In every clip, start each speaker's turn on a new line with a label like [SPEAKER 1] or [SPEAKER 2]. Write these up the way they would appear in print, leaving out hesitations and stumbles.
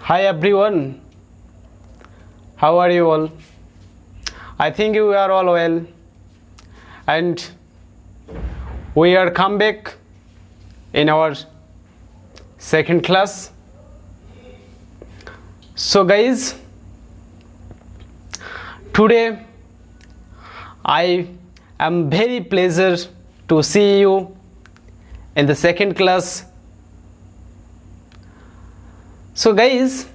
[SPEAKER 1] Hi everyone, how are you all? I think you are all well, and we are come back in our second class. So guys, today I am very pleasure to see you in the second class. So guys,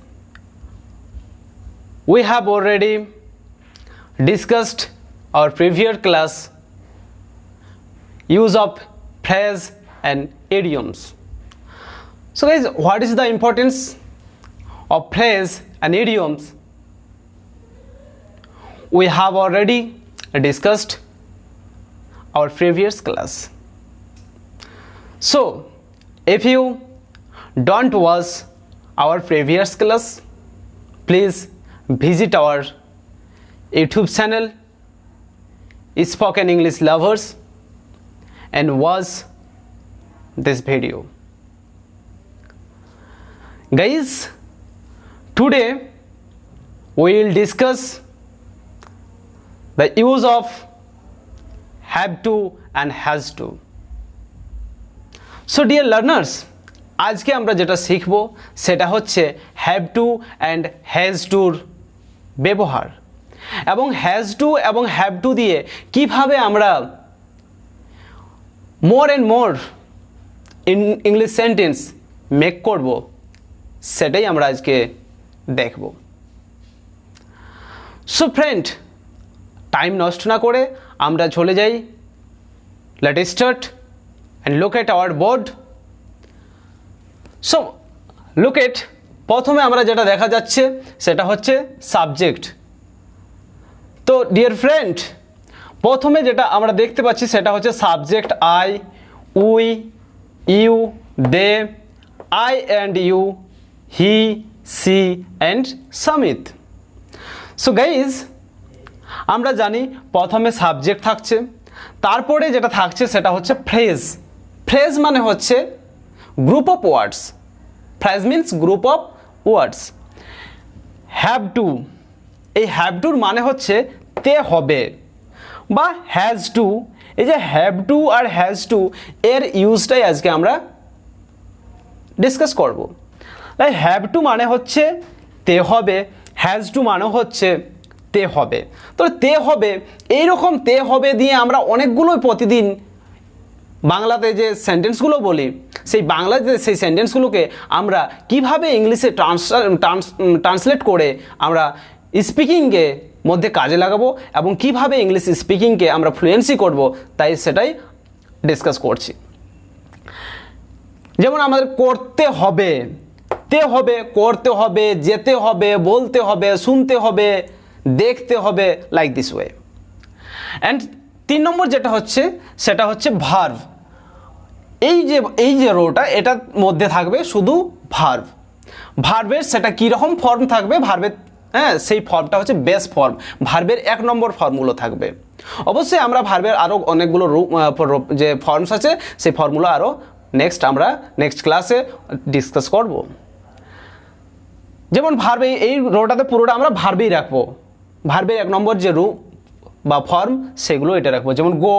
[SPEAKER 1] we have already discussed our previous class use of phrase and idioms. So guys, what is the importance of phrase and idioms? We have already discussed our previous class. So if you don't watch our previous class, please visit our YouTube channel Spoken English Lovers and watch this video. Guys, today we will discuss the use of have to and has to. So dear learners, আজকে আমরা যেটা শিখব সেটা হচ্ছে have to and has টুর ব্যবহার এবং has to এবং have to দিয়ে কিভাবে আমরা more and more English sentence make করব সেটাই আমরা আজকে দেখব। সো ফ্রেন্ড, টাইম নষ্ট না করে আমরা চলে যাই। Let us start and look at hour board. So look at, প্রথমে আমরা যেটা দেখা যাচ্ছে সেটা হচ্ছে সাবজেক্ট। তো ডিয়ার ফ্রেন্ড, প্রথমে যেটা আমরা দেখতে পাচ্ছি সেটা হচ্ছে subject I, we, you, they, I and you, he, she and Samit. So guys, আমরা জানি প্রথমে সাবজেক্ট থাকছে, তারপরে যেটা থাকছে সেটা হচ্ছে ফ্রেজ। ফ্রেজ মানে হচ্ছে group of words. Phrase means group of words. Have to, এই হ্যাভ টুর মানে হচ্ছে তে হবে, বা হ্যাজ টু। এই যে হ্যাভ টু আর হ্যাজ টু এর ইউজটাই আজকে আমরা ডিসকাস করব। তাই হ্যাভ টু মানে হচ্ছে তে হবে, হ্যাজ টু মানে হচ্ছে তে হবে। তো তে হবে, এইরকম তে হবে দিয়ে আমরা অনেকগুলো প্রতিদিন বাংলাতে যে সেন্টেন্সগুলো বলি, সেই বাংলাতে সেই সেন্টেন্সগুলোকে আমরা কিভাবে ইংলিশে ট্রান্সলেট করে আমরা স্পিকিংকে মধ্যে কাজে লাগাবো এবং কিভাবে ইংলিশ স্পিকিংকে আমরা ফ্লুয়েন্সি করব, তাই সেটাই ডিসকাস করছি। যেমন আমাদের করতে হবে, তে হবে, করতে হবে, যেতে হবে, বলতে হবে, শুনতে হবে, দেখতে হবে, লাইক দিস ওয়ে। অ্যান্ড 3 নম্বর যেটা হচ্ছে সেটা হচ্ছে ভার্ব। এই যে রোটা, এটার মধ্যে থাকবে শুধু ভার্ব। ভার্বের সেটা কীরকম ফর্ম থাকবে, ভার্বের সেই ফর্মটা হচ্ছে বেস ফর্ম। ভার্বের 1 নম্বর ফর্মগুলো থাকবে। অবশ্যই আমরা ভার্বের আরও অনেকগুলো যে ফর্মস আছে সেই ফর্মগুলো আরও আমরা নেক্সট ক্লাসে ডিসকাস করব। যেমন ভার্বে এই রোটাতে পুরোটা আমরা ভার্বেই রাখবো। ভার্বের 1 নম্বর যে বা ফর্ম সেগুলো এটা রাখবো। যেমন গো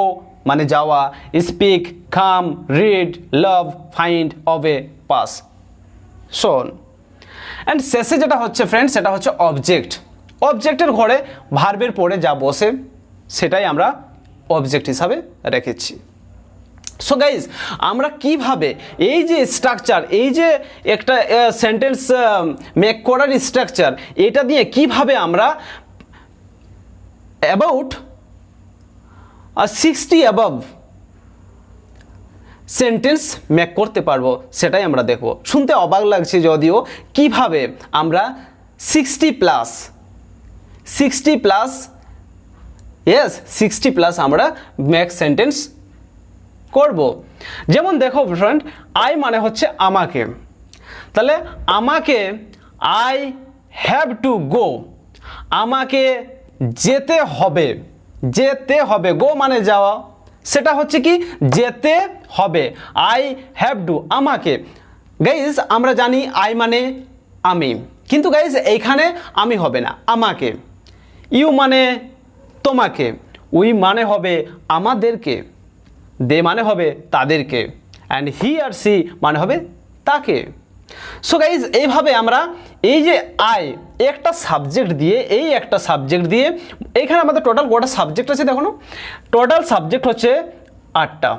[SPEAKER 1] মানে যাওয়া, স্পিক, কাম, রিড, লাভ, ফাইন্ড, অবে, পাস, শোন। অ্যান্ড শেষে যেটা হচ্ছে ফ্রেন্ড, সেটা হচ্ছে অবজেক্ট। অবজেক্টের ঘরে ভার্বের পরে যা বসে সেটাই আমরা অবজেক্ট হিসাবে রেখেছি। সো গাইজ, আমরা কিভাবে এই যে স্ট্রাকচার, এই যে একটা সেন্টেন্স মেক করার স্ট্রাকচার, এটা দিয়ে কিভাবে আমরা অ্যাবাউট 60 অ্যাবাভ সেন্টেন্স মেক করতে পারবো সেটাই আমরা দেখব। শুনতে অবাক লাগছে যদিও, কিভাবে আমরা 60 প্লাস আমরা মেক সেন্টেন্স করব। যেমন দেখো ফ্রেন্ড, আই মানে হচ্ছে আমাকে। তাহলে আমাকে, আই হ্যাভ টু গো, আমাকে যেতে হবে। যেতে হবে, গো মানে যাওয়া, সেটা হচ্ছে কি যেতে হবে। আই হ্যাভ টু, আমাকে। গাইজ আমরা জানি আই মানে আমি, কিন্তু গাইজ এইখানে আমি হবে না, আমাকে। ইউ মানে তোমাকে, উই মানে হবে আমাদেরকে, দে মানে হবে তাদেরকে, অ্যান্ড হি আর সি মানে হবে তাকে। সো গাইজ এইভাবে আমরা এই যে আই একটা সাবজেক্ট দিয়ে, এই একটা সাবজেক্ট দিয়ে, এইখানে আমাদের টোটাল কটা সাবজেক্ট আছে দেখো না, টোটাল সাবজেক্ট হচ্ছে 8টা,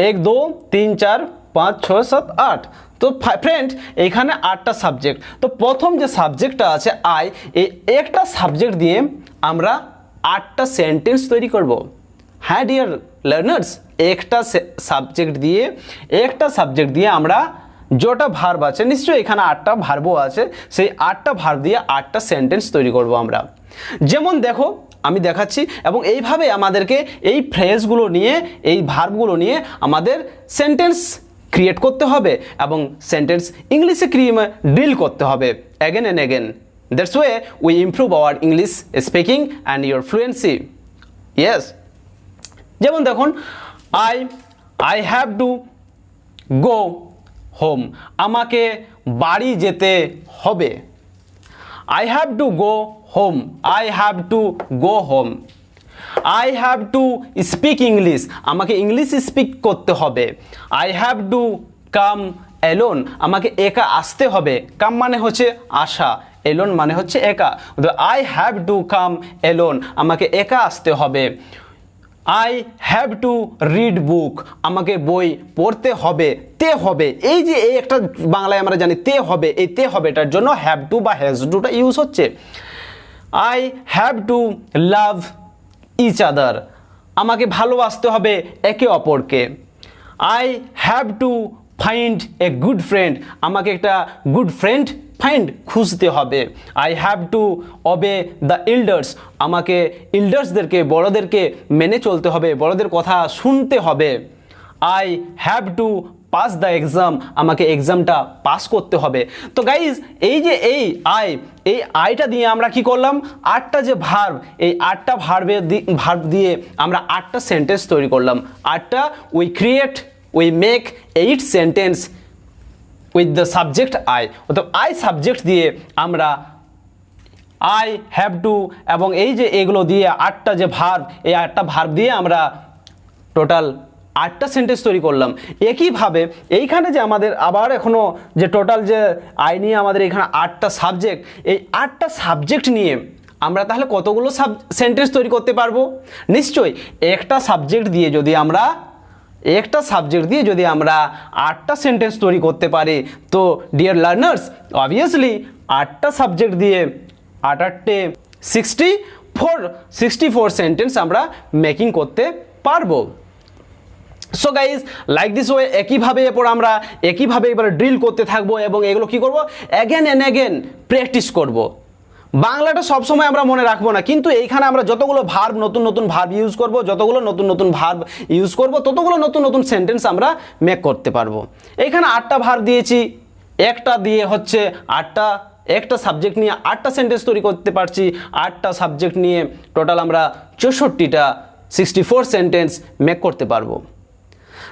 [SPEAKER 1] 1 2 3 4 5 6 7 8। তো ফ্রেন্ড এইখানে 8টা সাবজেক্ট। তো প্রথম যে সাবজেক্টটা আছে আই, এই একটা সাবজেক্ট দিয়ে আমরা 8টা সেন্টেন্স তৈরি করব। হ্যাঁ ডিয়ার লার্নার্স, একটা সাবজেক্ট দিয়ে আমরা যটা ভার্ব আছে, নিশ্চয়ই এখানে 8টা ভার্বও আছে, সেই 8টা ভার্ব দিয়ে 8টা সেন্টেন্স তৈরি করব আমরা। যেমন দেখো আমি দেখাচ্ছি, এবং এইভাবে আমাদেরকে এই ফ্রেজগুলো নিয়ে, এই ভার্বগুলো নিয়ে আমাদের সেন্টেন্স ক্রিয়েট করতে হবে এবং সেন্টেন্স ইংলিশে ড্রিল করতে হবে again and again. That's way we improve our English speaking and your fluency. Yes, যেমন দেখুন I have to go home, আমাকে বাড়ি যেতে হবে। I have to go home, I have to go home. I have to speak English, আমাকে English speak করতে হবে। I have to come alone, আমাকে একা আসতে হবে। কাম মানে হচ্ছে আসা, এলোন মানে হচ্ছে একা। I have to come alone, আমাকে একা আসতে হবে। I have to read book, আমাকে বই পড়তে হবে, তে হবে। এই যে এই একটা বাংলায় আমরা জানি তে হবে, এই তে হবে এটার জন্য হ্যাভ টু বা হ্যাজ টুটা ইউজ হচ্ছে। I have to love each other, আমাকে ভালোবাসতে হবে একে অপরকে। I have to find a good friend, আমাকে একটা গুড ফ্রেন্ড খুঁজতে হবে। I have to obey the elders, আমাকে এল্ডার্সদেরকে, বড়দেরকে মেনে চলতে হবে, বড়দের কথা শুনতে হবে। I have to pass the exam, আমাকে এক্সামটা পাস করতে হবে। তো গাইজ এই যে এই আইটা দিয়ে আমরা কি করলাম, 8টা যে ভার্ব, এই 8টা ভার্ব দিয়ে আমরা 8টা সেন্টেন্স তৈরি করলাম। 8টা we make 8 sentence with the subject I. অর্থাৎ আই সাবজেক্ট দিয়ে আমরা আই হ্যাভ টু এবং এই যে এগুলো দিয়ে 8টা যে ভার্ব, এই 8টা ভার্ব দিয়ে আমরা টোটাল 8টা সেন্টেন্স তৈরি করলাম। একইভাবে এইখানে যে আমাদের আবার এখনও যে টোটাল যে আই নিয়ে আমাদের এখানে 8টা সাবজেক্ট, এই 8টা সাবজেক্ট নিয়ে আমরা তাহলে কতগুলো সেন্টেন্স তৈরি করতে পারবো? নিশ্চয়ই একটা সাবজেক্ট দিয়ে যদি আমরা 8টা সেন্টেন্স তৈরি করতে পারি, তো ডিয়ার লার্নার্স অবভিয়াসলি 8টা সাবজেক্ট দিয়ে 8 64 সেন্টেন্স আমরা মেকিং করতে পারবো। So guys like this way একইভাবে এবার ড্রিল করতে থাকবো এবং এগুলো কি করব, অ্যাগেন অ্যান্ড অ্যাগেন প্র্যাকটিস করব। বাংলাটা সবসময় আমরা মনে রাখবো না, কিন্তু এইখানে আমরা যতগুলো নতুন ভার্ব ইউজ করব, ততগুলো নতুন সেন্টেন্স আমরা মেক করতে পারবো। এইখানে 8টা ভার্ব দিয়েছি, একটা দিয়ে হচ্ছে একটা সাবজেক্ট নিয়ে 8টা সেন্টেন্স তৈরি করতে পারছি। 8টা সাবজেক্ট নিয়ে টোটাল আমরা 64 সেন্টেন্স মেক করতে পারবো।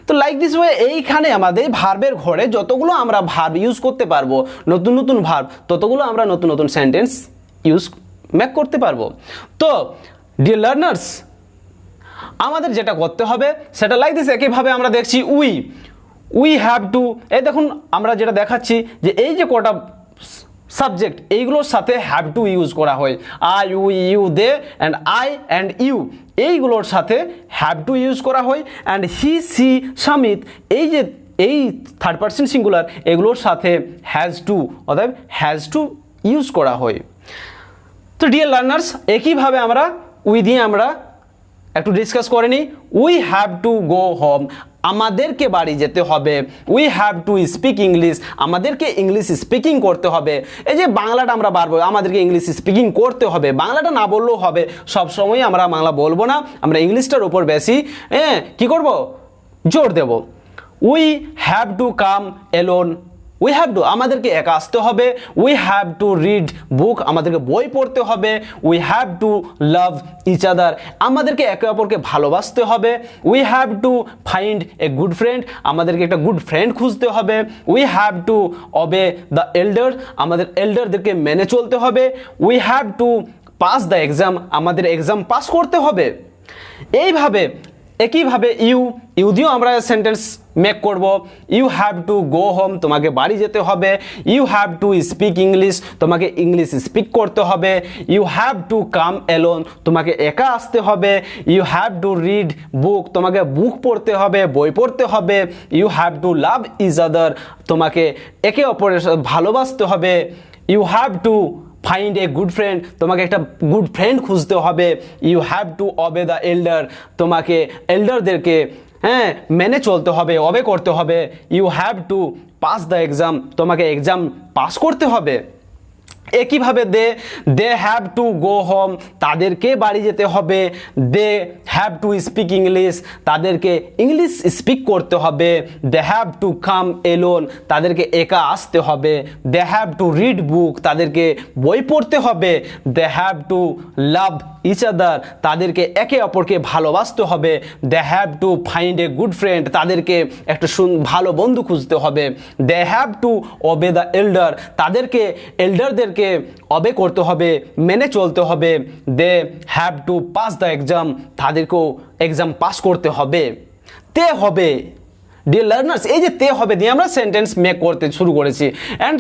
[SPEAKER 1] তো লাইক দিস ওয়ে এইখানে আমাদের ভার্বের ঘরে যতগুলো আমরা ভার্ব ইউজ করতে পারবো, নতুন ভার্ব, ততগুলো আমরা নতুন সেন্টেন্স মেক করতে পারবো। তো ডিয়ার লার্নার্স আমাদের যেটা করতে হবে সেটা লাইক দিস, একইভাবে আমরা দেখছি উই হ্যাভ টু, এই দেখুন আমরা যেটা দেখাচ্ছি যে এই যে কটা সাবজেক্ট, এইগুলোর সাথে হ্যাভ টু ইউজ করা হয়। I, we, you, they and I and you, এইগুলোর সাথে হ্যাভ টু ইউজ করা হয়। অ্যান্ড হি, সি, সামিত, এই থার্ড পারসন সিঙ্গুলার, এগুলোর সাথে হ্যাজ টু অর্থাৎ হ্যাজ টু ইউজ করা হয়। তো ডিয়ার লার্নার্স একইভাবে আমরা উই দিয়ে আমরা একটু ডিসকাস করে নিই। We have to go home, আমাদেরকে বাড়ি যেতে হবে। We have to speak English, আমাদেরকে ইংলিশ স্পিকিং করতে হবে। এই যে বাংলাটা আমরা পারবো, আমাদেরকে ইংলিশ স্পিকিং করতে হবে। বাংলাটা না বললেও হবে, সবসময় আমরা বাংলা বলবো না, আমরা ইংলিশটার উপর বেশি কি করব, জোর দেব। We have to come alone we have to আমাদেরকে একা আসতে হবে, we have to read book আমাদেরকে বই পড়তে হবে, we have to love each other আমাদেরকে একে অপরকে ভালোবাসতে হবে, we have to find a good friend আমাদেরকে একটা গুড ফ্রেন্ড খুঁজতে হবে, we have to obey the elder আমাদের এল্ডারদেরকে মেনে চলতে হবে, we have to pass the exam আমাদের এক্সাম পাস করতে হবে। এইভাবে একইভাবে ইউ দিয়েও আমরা সেন্টেন্স মেক করব। You have to go home তোমাকে বাড়ি যেতে হবে, you have to speak English তোমাকে ইংলিশ স্পিক করতে হবে, you have to come alone তোমাকে একা আসতে হবে, you have to read book তোমাকে বুক পড়তে হবে, বই পড়তে হবে, you have to love each other তোমাকে একে অপরের সাথে ভালোবাসতে হবে, you have to find a good friend তোমাকে একটা গুড ফ্রেন্ড খুঁজতে হবে, you have to obey the elder তোমাকে এল্ডারদেরকে মেনে চলতে হবে, অবে করতে হবে, you have to pass the exam তোমাকে এক্সাম পাস করতে হবে। একইভাবে they have to go home তাদেরকে বাড়ি যেতে হবে, they have to speak English তাদেরকে ইংলিশ স্পিক করতে হবে, they have to come alone তাদেরকে একা আসতে হবে, they have to read book তাদেরকে বই পড়তে হবে, they have to love each other তাদেরকে একে অপরকে ভালোবাসতে হবে, they have to find a good friend তাদেরকে একটা ভালো বন্ধু খুঁজতে হবে, they have to obey the elder তাদেরকে এল্ডারদেরকে অবে করতে হবে, মেনে চলতে হবে, they have to pass the exam তাদেরকেও এক্সাম পাস করতে হবে। তে হবে ডিয়ার লার্নার্স এই যে তে হবে দিয়ে আমরা সেন্টেন্স মেক করতে শুরু করেছি। অ্যান্ড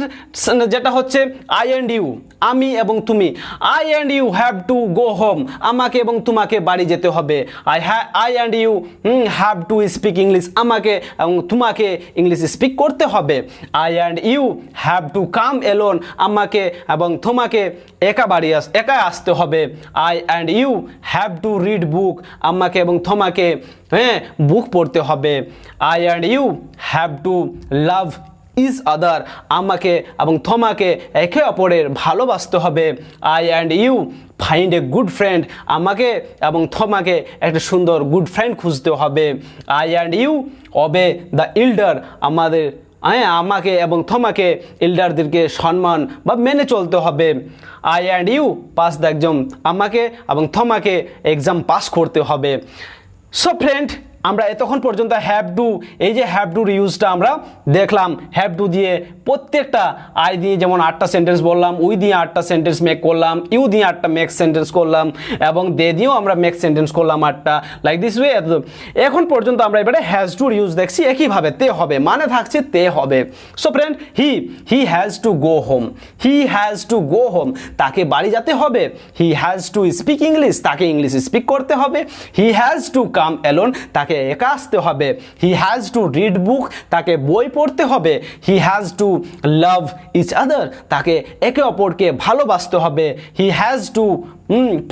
[SPEAKER 1] যেটা হচ্ছে আই অ্যান্ড ইউ আমি এবং তুমি, I and you have to go home আমাকে এবং তোমাকে বাড়ি যেতে হবে, I and you have to speak English আমাকে এবং তোমাকে ইংলিশ স্পিক করতে হবে, I and you have to come alone আমাকে এবং তোমাকে একা আসতে হবে, I and you have to read book আমাকে এবং তোমাকে বুক পড়তে হবে, I and you have to love each other আমাকে এবং তোমাকে একে অপরের ভালোবাসতে হবে, I and you find a good friend আমাকে এবং তোমাকে একটা সুন্দর গুড ফ্রেন্ড খুঁজতে হবে, I and you obey the elder আমাকে এবং তোমাকে এল্ডারদেরকে সম্মান বা মেনে চলতে হবে, I and you pass the exam আমাকে এবং তোমাকে এক্সাম পাস করতে হবে। সো ফ্রেন্ড আমরা এতক্ষণ পর্যন্ত হ্যাভ টু এই যে হ্যাভ টুর ইউজটা আমরা দেখলাম, হ্যাভ টু দিয়ে প্রত্যেকটা আই দিয়ে যেমন 8টা সেন্টেন্স বললাম, উই দিয়ে 8টা সেন্টেন্স মেক করলাম, ইউ দিয়ে 8টা মেক সেন্টেন্স করলাম এবং দে দিয়েও আমরা মেক সেন্টেন্স করলাম 8টা, লাইক দিস ওয়ে। এখন পর্যন্ত আমরা এবারে হ্যাজ টুর ইউজ দেখছি একইভাবে তে হবে মানে থাকছে তে হবে। So friend he has to go home, he has to go home তাকে বাড়ি যেতে হবে, he has to speak English তাকে ইংলিশ স্পিক করতে হবে, he has to come alone তাকে একা আসতে হবে, he has to read book তাকে বই পড়তে হবে, he has to love each other তাকে একে অপরকে ভালোবাসতে হবে, he has to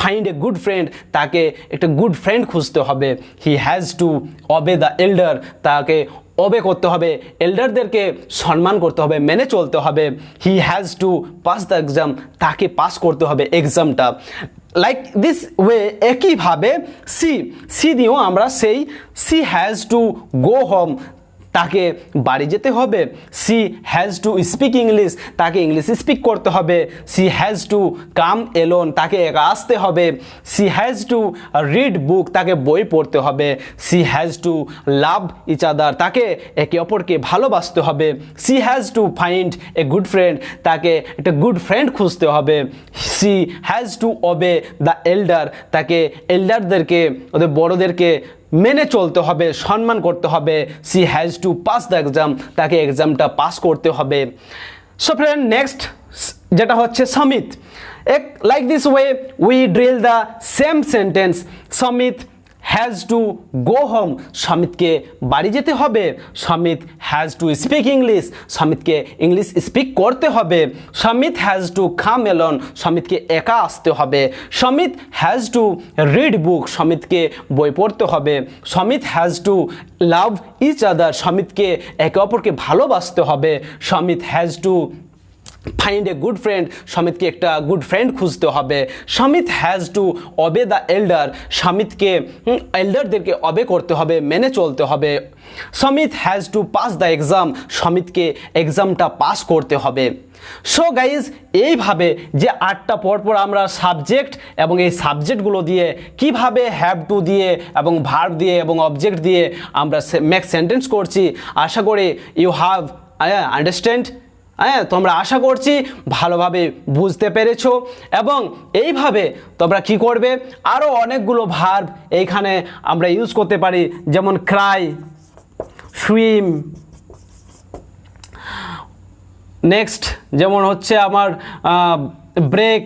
[SPEAKER 1] find a good friend তাকে একটা গুড ফ্রেন্ড খুঁজতে হবে, he has to obey the elder তাকে অবে করতে হবে, এল্ডারদেরকে সম্মান করতে হবে, মেনে চলতে হবে, he has to pass the exam তাকে পাস করতে হবে এক্সামটা, লাইক দিস ওয়ে। একইভাবে সি দিয়েও আমরা সেই she has to go home তাকে বাড়ি যেতে হবে, she has to speak English তাকে ইংলিশ স্পিক করতে হবে, she has to come alone তাকে একা আসতে হবে, she has to read book তাকে বই পড়তে হবে, she has to love each other তাকে একে অপরকে ভালোবাসতে হবে, she has to find a good friend তাকে একটা গুড ফ্রেন্ড খুঁজতে হবে, she has to obey the elder তাকে এল্ডারদেরকে ওদের বড়োদেরকে মেনে চলতে হবে, সম্মান করতে হবে, she has to pass the exam তাকে এক্সামটা পাস করতে হবে। সো ফ্রেন্ড নেক্সট যেটা হচ্ছে Samit, like this way we drill the same sentence, Samit has to go home সমিতকে বাড়ি যেতে হবে, Samit has to speak English সমিতকে ইংলিশ স্পিক করতে হবে, Samit has to come alone সমিতকে একা আসতে হবে, Samit has to read book সমিতকে বই পড়তে হবে, Samit has to love each other সমিতকে একে অপরকে ভালোবাসতে হবে, Samit has to find a good friend, সমিতকে একটা গুড ফ্রেন্ড খুঁজতে হবে। Samit has to obey the elder, সমিতকে এল্ডারদেরকে অবে করতে হবে, মেনে চলতে হবে। Samit has to pass the exam, সমিতকে এক্সামটা পাস করতে হবে। সো গাইজ, এইভাবে যে 8টা পরপর আমরা সাবজেক্ট এবং এই সাবজেক্টগুলো দিয়ে কিভাবে হ্যাভ টু দিয়ে এবং ভার্ব দিয়ে এবং অবজেক্ট দিয়ে আমরা মেক সেন্টেন্স করছি, আশা করি ইউ হ্যাভ আন্ডারস্ট্যান্ড। তোমরা আশা করছি ভালোভাবে বুঝতে পেরেছো। এবং এইভাবে তোমরা কি করবে, আরও অনেকগুলো ভার্ব এইখানে আমরা ইউজ করতে পারি, যেমন ক্রাই, সুইম, নেক্সট যেমন হচ্ছে আমার ব্রেক।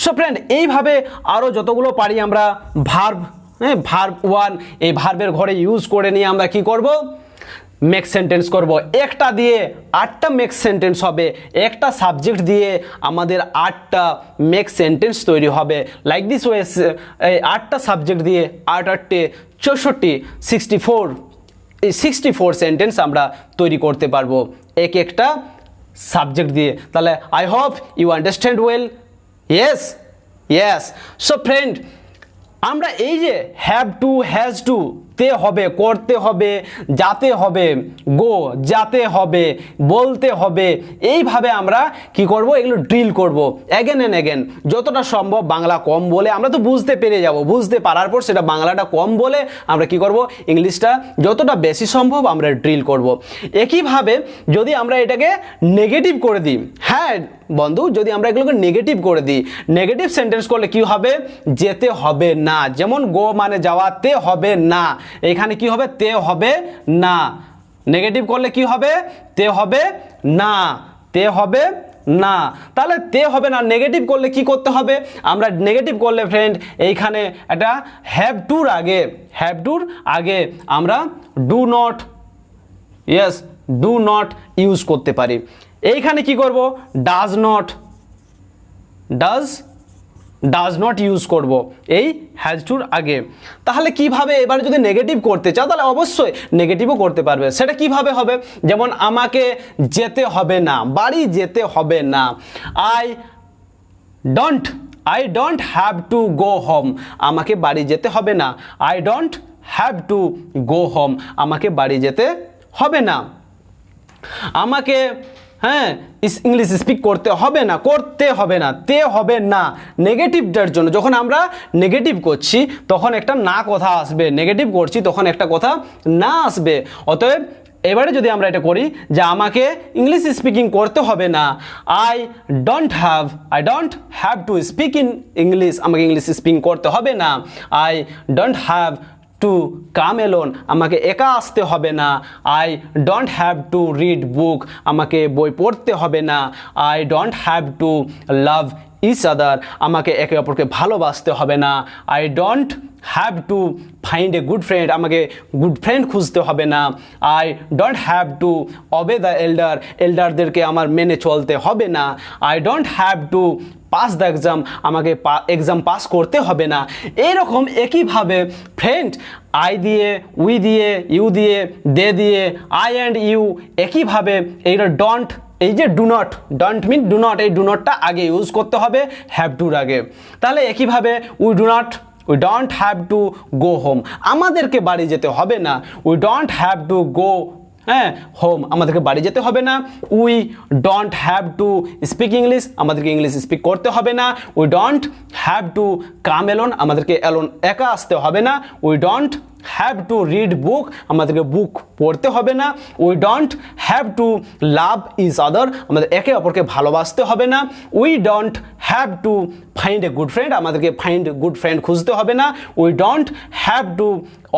[SPEAKER 1] সো ফ্রেন্ড, এইভাবে আরও যতগুলো পারি আমরা ভার্ব, ভার্ব 1 এই ভার্বের ঘরে ইউজ করে নিয়ে আমরা কি করব, মেক সেন্টেন্স করব। একটা দিয়ে 8টা মেক সেন্টেন্স হবে, একটা সাবজেক্ট দিয়ে আমাদের 8টা মেক সেন্টেন্স তৈরি হবে। লাইক দিস ওয়ে, এই 8টা সাবজেক্ট দিয়ে 8 8 64 64 এই 64 সেন্টেন্স আমরা তৈরি করতে পারবো একটা সাবজেক্ট দিয়ে। তাহলে I hope you understand well. Yes yes. So friend, আমরা এই যে হ্যাভ টু, হ্যাজ টু, তে হবে, করতে হবে, যাতে হবে, গো, যাতে হবে, বলতে হবে, এইভাবে আমরা কি করব, এগুলো ড্রিল করব অ্যাগেন অ্যান্ড অ্যাগেন। যতটা সম্ভব বাংলা কম বলে, আমরা তো বুঝতে পেরে যাব, বুঝতে পারার পর সেটা বাংলাটা কম বলে আমরা কি করব, ইংলিশটা যতটা বেশি সম্ভব আমরা ড্রিল করব। একইভাবে যদি আমরা এটাকে নেগেটিভ করে দিই, হ্যাঁ বন্ধু, যদি আমরা এগুলোকে নেগেটিভ করে দিই, নেগেটিভ সেন্টেন্স করলে কি হবে, যেতে হবে না। যেমন গো মানে যাওয়া, তে হবে না, এখানে কি হবে, তে হবে না। নেগেটিভ করলে কি হবে, তে হবে না, তে হবে না। তাহলে তে হবে না, নেগেটিভ করলে কি করতে হবে, আমরা নেগেটিভ করলে ফ্রেন্ড এইখানে একটা হ্যাভ টুর আগে আমরা do not, yes, do not use করতে পারি। এইখানে কি করব, ডাজ নট ইউজ করব এই হ্যাজ টুর আগে। তাহলে কিভাবে, এবার যদি নেগেটিভ করতে চাও তাহলে অবশ্যই নেগেটিভও করতে পারবে। সেটা কিভাবে হবে, যেমন আমাকে যেতে হবে না, বাড়ি যেতে হবে না। I don't have to go home, আমাকে বাড়ি যেতে হবে না। I don't have to go home, আমাকে বাড়ি যেতে হবে না। আমাকে ইংলিশ স্পিক করতে হবে না, তে হবে না। নেগেটিভটার জন্য যখন আমরা নেগেটিভ করছি তখন একটা না কথা আসবে, নেগেটিভ করছি তখন একটা কথা না আসবে। অতএব এবারে যদি আমরা এটা করি যে আমাকে ইংলিশ স্পিকিং করতে হবে না, I don't have to speak in English, আমাকে ইংলিশ স্পিকিং করতে হবে না। I don't have to come alone, আমাকে একা আসতে হবে না। I don't have to read book, আমাকে বই পড়তে হবে না। I don't have to love each other, আমাকে একে অপরকে ভালোবাসতে হবে না। I don't have to find a good friend, আমাকে গুড ফ্রেন্ড খুঁজতে হবে না। I don't have to obey the এল্ডারদেরকে আমার মেনে চলতে হবে না। I don't have to pass the exam, আমাকে এক্সাম পাস করতে হবে না। এইরকম একইভাবে ফ্রেন্ড আই দিয়ে, উই দিয়ে, ইউ দিয়ে, দে দিয়ে, আই অ্যান্ড ইউ, একইভাবে এইটা ডোন্ট, এই যে ডোন্ট মিন ডু নট, এই ডু নটটা আগে ইউজ করতে হবে হ্যাভ টুর আগে। তাহলে একইভাবে we don't have to go home, আমাদেরকে বাড়ি যেতে হবে না। We don't have to go home, আমাদেরকে বাড়ি যেতে হবে না। We don't have to speak English, আমাদেরকে ইংলিশ স্পিক করতে হবে না। We don't have to come alone, আমাদেরকে এলোন একা আসতে হবে না। We don't have to read book, আমাদেরকে বুক পড়তে হবে না। We don't have to love each other, আমাদের একে অপরকে ভালোবাসতে হবে না। We don't have to find a good friend, আমাদেরকে ফাইন্ড গুড ফ্রেন্ড খুঁজতে হবে না। We don't have to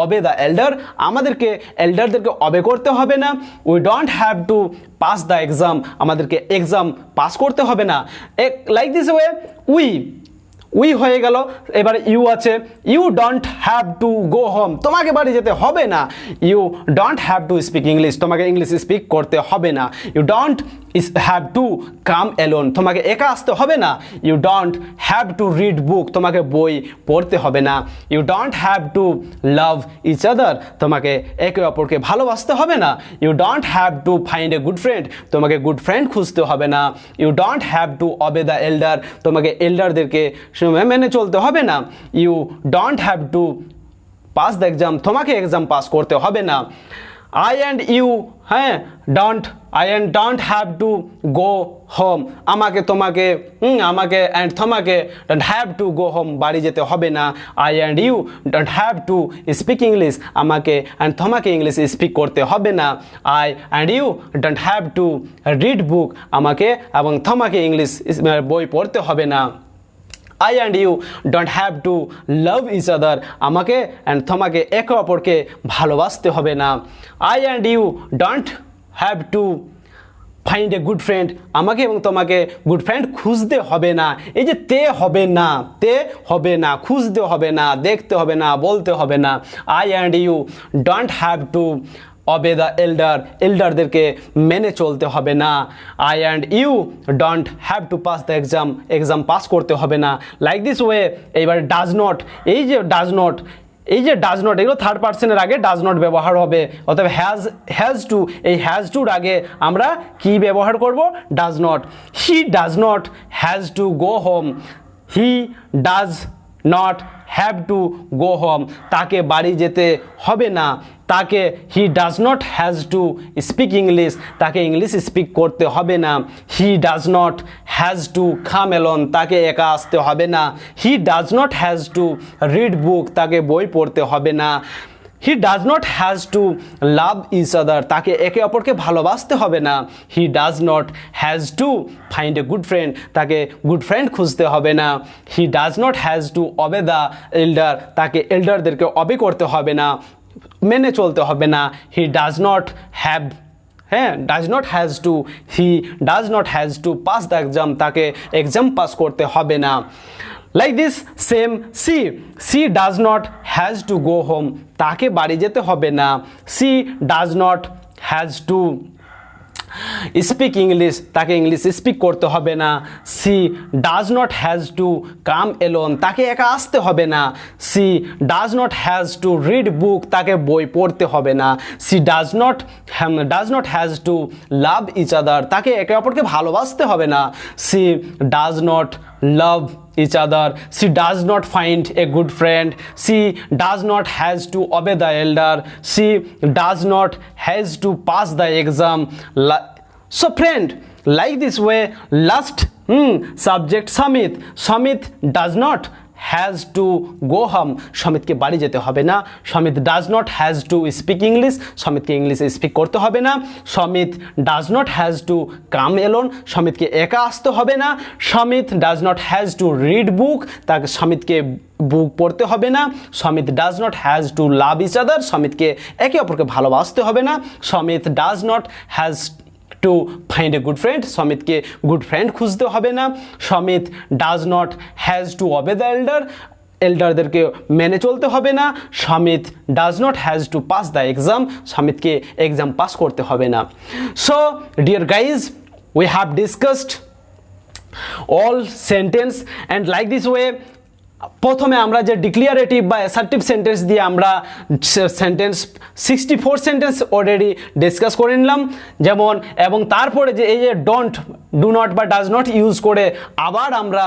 [SPEAKER 1] obey the এল্ডার, আমাদেরকে এল্ডারদেরকে অবে করতে হবে না। We don't have to pass the exam, আমাদেরকে এক্সাম পাস করতে হবে না। লাইক দিস ওয়ে উই হয়ে গেল, এবার ইউ আছে, you don't have to go home, তোমাকে বাড়ি যেতে হবে না। You don't have to speak English, তোমাকে ইংলিশ স্পিক করতে হবে না। You don't have to come alone, তোমাকে একা আসতে হবে না। You don't have to read book, তোমাকে বই পড়তে হবে না। You don't have to love each other, তোমাকে একে অপরকে ভালোবাসতে হবে না। You don't have to find a good friend, তোমাকে গুড ফ্রেন্ড খুঁজতে হবে না। You don't have to obey the elder, তোমাকে এল্ডারদেরকে মেনে চলতে হবে না। You don't have to pass the exam, তোমাকে এক্সাম পাস করতে হবে না। আই অ্যান্ড ইউ, হ্যাঁ, don't have to go home, আমাকে তোমাকে আমাকে অ্যান্ড তোমাকে don't have to go home, বাড়ি যেতে হবে না। I and you don't have to speak English, আমাকে অ্যান্ড তোমাকে ইংলিশ স্পিক করতে হবে না। I and you don't have to read book, আমাকে এবং তোমাকে ইংলিশ বই পড়তে হবে না। I and you don't have to love each other, আমাকে অ্যান্ড তোমাকে একে অপরকে ভালোবাসতে হবে না। I and you don't have to find a good friend, আমাকে এবং তোমাকে গুড ফ্রেন্ড খুঁজতে হবে না। এই যে তে হবে না, খুঁজতে হবে না, দেখতে হবে না, বলতে হবে না। I and you don't have to obey the elder, এল্ডারদেরকে মেনে চলতে হবে না। I and you don't have to pass the exam, exam pass করতে হবে না। Like this way. এইবার ডাজ নট, এই যে ডাজ নট, এগুলো থার্ড পার্সনের আগে ডাজ নট ব্যবহার হবে। অতএব হ্যাজ টু, এই হ্যাজ টুর আগে আমরা কি ব্যবহার করব? Does not. He does not has to go home, he does not have to go home, তাকে বাড়ি যেতে হবে না। তাকে he does not has to speak English, তাকে ইংলিশ স্পিক করতে হবে না। He does not has to come alone, তাকে একা আসতে হবে না। He does not has to read book, তাকে বই পড়তে হবে না। He does not has to love each other, তাকে একে অপরকে ভালোবাসতে হবে না। He does not has to find a good friend, তাকে গুড ফ্রেন্ড খুঁজতে হবে না। He does not has to obey the elder, তাকে এল্ডারদেরকে অবে করতে হবে না, মেনে চলতে হবে না। হি ডাজ নট হ্যাভ, হ্যাঁ, does not has to, he does not has to pass the exam, তাকে এক্সাম পাস করতে হবে না। Like this same she does not has to go home, তাকে বাড়ি যেতে হবে না। She does not has to speak English, তাকে ইংলিশ স্পিক করতে হবে না। She does not has to come alone, তাকে একা আসতে হবে না। She does not has to read book, তাকে বই পড়তে হবে না। She does not has to love each other, তাকে একে অপরকে ভালোবাসতে হবে না। She does not love each other. She does not find a good friend. She does not has to obey the elder. She does not has to pass the exam. So friend, like this way, last subject Samit does not has to go home, সমিতকে বাড়ি যেতে হবে না। Samit does not has to speak English, সমিতকে ইংলিশে speak করতে হবে না। Samit does not has to come alone, সমিতকে একা আসতে হবে না। Samit does not has to read book, তাকে সমিতকে বুক পড়তে হবে না। Samit does not has to love each other, সমিতকে একে অপরকে ভালোবাসতে হবে না। Samit does not has to find a good friend, সমিতকে good friend খুঁজতে হবে না। Samit does not has to obey the elder, এল্ডারদেরকে মেনে চলতে হবে না। Samit does not has to pass the exam, সমিতকে এক্সাম পাস করতে হবে না। So dear guys, we have discussed all sentence and like this way প্রথমে আমরা যে ডিক্লিয়ারেটিভ বা অ্যাসার্টিভ সেন্টেন্স দিয়ে আমরা সেন্টেন্স 64 সেন্টেন্স অলরেডি ডিসকাস করে নিলাম যেমন, এবং তারপরে যে এই যে ডোন্ট, ডু নট বা ডাজ নট ইউজ করে আবার আমরা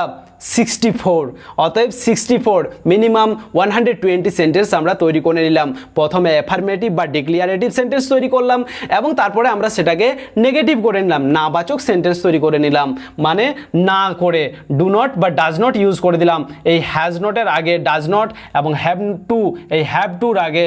[SPEAKER 1] 64, অতএব 64 মিনিমাম 120 সেন্টেন্স আমরা তৈরি করে নিলাম। প্রথমে অ্যাফার্মেটিভ বা ডিক্লিয়ারেটিভ সেন্টেন্স তৈরি করলাম এবং তারপরে আমরা সেটাকে নেগেটিভ করে নিলাম, নাবাচক সেন্টেন্স তৈরি করে নিলাম। মানে না করে ডু নট বা ডাজ নট ইউজ করে দিলাম। এই হ্যাজ নটের আগে ডাজ নট এবং হ্যাভ টু, এই হ্যাভ টুর আগে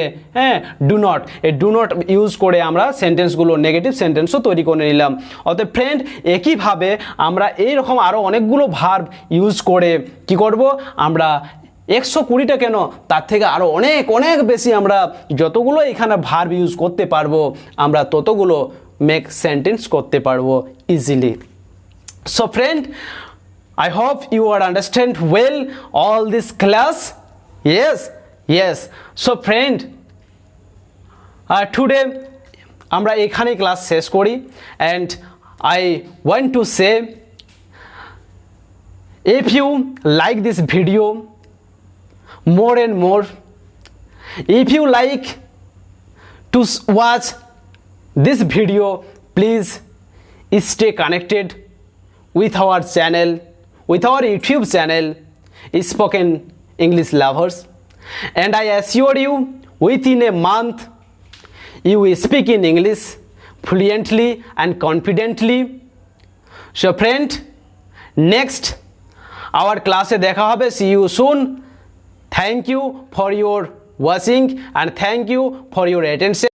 [SPEAKER 1] ডু নট, এই ডু নট ইউজ করে আমরা সেন্টেন্সগুলো নেগেটিভ সেন্টেন্সও তৈরি করে নিলাম। অতএব ফ্রেন্ড, একইভাবে আমরা এইরকম আরও অনেকগুলো ভার্ব ইউজ করে কি করব, আমরা 120টা কেন, তার থেকে আরও অনেক অনেক বেশি আমরা যতগুলো এখানে ভার্ব ইউজ করতে পারবো আমরা ততগুলো মেক সেন্টেন্স করতে পারবো easily. So friend, I hope you are understand well all this class. Yes. So friend, today আমরা এখানে ক্লাস শেষ করি, and I want to say, if you like this video more and more, if you like to watch this video, please stay connected with our channel, with our YouTube channel, Spoken English Lovers, and I assure you within a month you will speak in English fluently and confidently. So friend, next our class এ দেখা হবে. See you soon. Thank you for your watching and thank you for your attention.